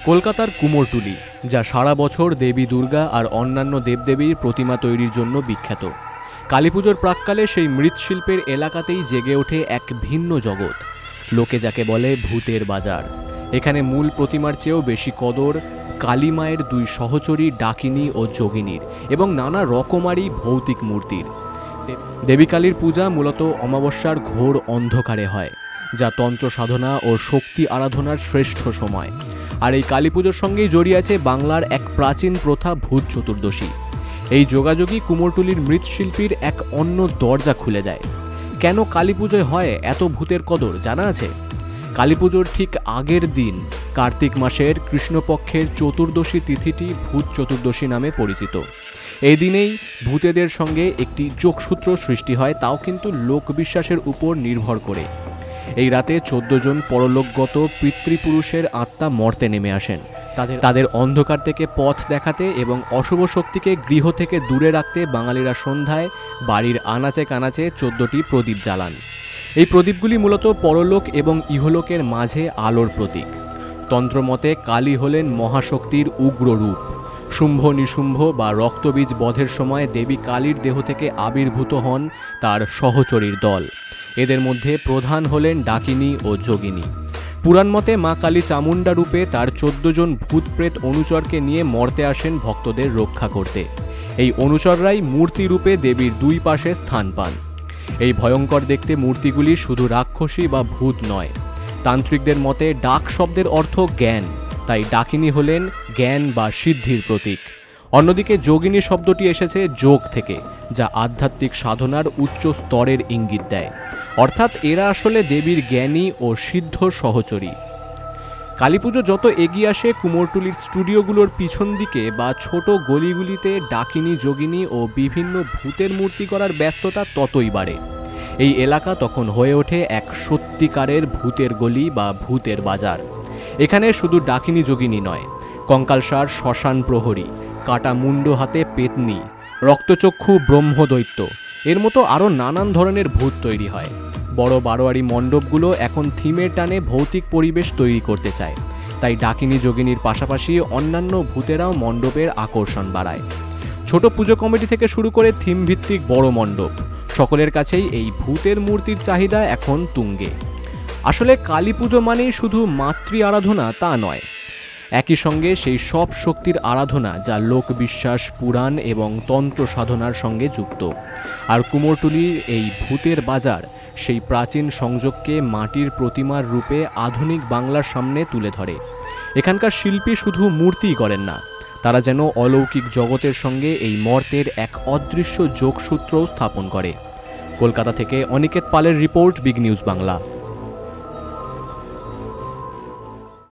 কলকাতার কুমোরটুলি, যা সারা বছর দেবী দুর্গা আর অন্যান্য দেবদেবীর প্রতিমা তৈরির জন্য বিখ্যাত। কালীপুজোর প্রাক্কালে সেই মৃৎশিল্পের এলাকাতেই জেগে ওঠে এক ভিন্ন জগৎ, লোকে যাকে বলে ভূতের বাজার। এখানে মূল প্রতিমার চেয়েও বেশি কদর কালী মায়ের দুই সহচরী ডাকিনী ও যোগিনীর এবং নানা রকমারি ভৌতিক মূর্তির। দেবী কালীর পূজা মূলত অমাবস্যার ঘোর অন্ধকারে হয়, যা তন্ত্র সাধনা ও শক্তি আরাধনার শ্রেষ্ঠ সময়। আর এই কালী পুজোর সঙ্গেই জড়িয়ে আছে বাংলার এক প্রাচীন প্রথা ভূত চতুর্দশী। এই যোগাযোগই কুমোরটুলির মৃৎশিল্পীর এক অন্য দরজা খুলে দেয়। কেন কালী পুজোয় হয় এত ভূতের কদর জানা আছে? কালী পুজোর ঠিক আগের দিন কার্তিক মাসের কৃষ্ণপক্ষের চতুর্দশী তিথিটি ভূত চতুর্দশী নামে পরিচিত। এই দিনেই ভূতেদের সঙ্গে একটি যোগসূত্র সৃষ্টি হয়, তাও কিন্তু লোকবিশ্বাসের উপর নির্ভর করে। এই রাতে 14 জন পরলোকগত পিতৃপুরুষের আত্মা মর্তে নেমে আসেন, তাদের অন্ধকার থেকে পথ দেখাতে এবং অশুভ শক্তিকে গৃহ থেকে দূরে রাখতে বাঙালিরা সন্ধ্যায় বাড়ির আনাচে কানাচে 14টি প্রদীপ জ্বালান। এই প্রদীপগুলি মূলত পরলোক এবং ইহলোকের মাঝে আলোর প্রতীক। তন্ত্রমতে কালী হলেন মহাশক্তির উগ্র রূপ। শুম্ভ নিশুম্ভ বা রক্তবীজ বধের সময় দেবী কালীর দেহ থেকে আবির্ভূত হন তার সহচরীর দল। এদের মধ্যে প্রধান হলেন ডাকিনী ও যোগিনী। পুরাণমতে মা কালী চামুণ্ডা রূপে তার 14 জন ভূতপ্রেত অনুচরকে নিয়ে মর্তে আসেন ভক্তদের রক্ষা করতে। এই অনুচররাই মূর্তি রূপে দেবীর দুই পাশে স্থান পান। এই ভয়ঙ্কর দেখতে মূর্তিগুলি শুধু রাক্ষসী বা ভূত নয়। তান্ত্রিকদের মতে ডাক শব্দের অর্থ জ্ঞান, তাই ডাকিনী হলেন জ্ঞান বা সিদ্ধির প্রতীক। অন্যদিকে যোগিনী শব্দটি এসেছে যোগ থেকে, যা আধ্যাত্মিক সাধনার উচ্চ স্তরের ইঙ্গিত দেয়। অর্থাৎ এরা আসলে দেবীর জ্ঞানী ও সিদ্ধ সহচরী। কালীপুজো যত এগিয়ে আসে, কুমোরটুলির স্টুডিওগুলোর পিছন দিকে বা ছোট গলিগুলিতে ডাকিনী যোগিনী ও বিভিন্ন ভূতের মূর্তি করার ব্যস্ততা ততই বাড়ে। এই এলাকা তখন হয়ে ওঠে এক সত্যিকারের ভূতের গলি বা ভূতের বাজার। এখানে শুধু ডাকিনী যোগিনী নয়, কঙ্কালসার শ্মশান প্রহরী, কাটা মুন্ড হাতে পেতনি, রক্তচক্ষু ব্রহ্মদৈত্য, এর মতো আরও নানান ধরনের ভূত তৈরি হয়। বড় বারোয়ারি মণ্ডপগুলো এখন থিমের টানে ভৌতিক পরিবেশ তৈরি করতে চায়, তাই ডাকিনী যোগিনীর পাশাপাশি অন্যান্য ভূতেরাও মণ্ডপের আকর্ষণ বাড়ায়। ছোট পুজো কমিটি থেকে শুরু করে থিম ভিত্তিক বড় মণ্ডপ, সকলের কাছেই এই ভূতের মূর্তির চাহিদা এখন তুঙ্গে। আসলে কালী পুজো মানেই শুধু মাতৃ আরাধনা তা নয়, একই সঙ্গে সেই সব শক্তির আরাধনা যা লোকবিশ্বাস, পুরাণ এবং তন্ত্র সাধনার সঙ্গে যুক্ত। আর কুমোরটুলির এই ভূতের বাজার সেই প্রাচীন সংযোগকে মাটির প্রতিমার রূপে আধুনিক বাংলার সামনে তুলে ধরে। এখানকার শিল্পী শুধু মূর্তিই করেন না, তারা যেন অলৌকিক জগতের সঙ্গে এই মর্তের এক অদৃশ্য যোগসূত্র স্থাপন করে। কলকাতা থেকে অনিকেত পালের রিপোর্ট, বিগ নিউজ বাংলা।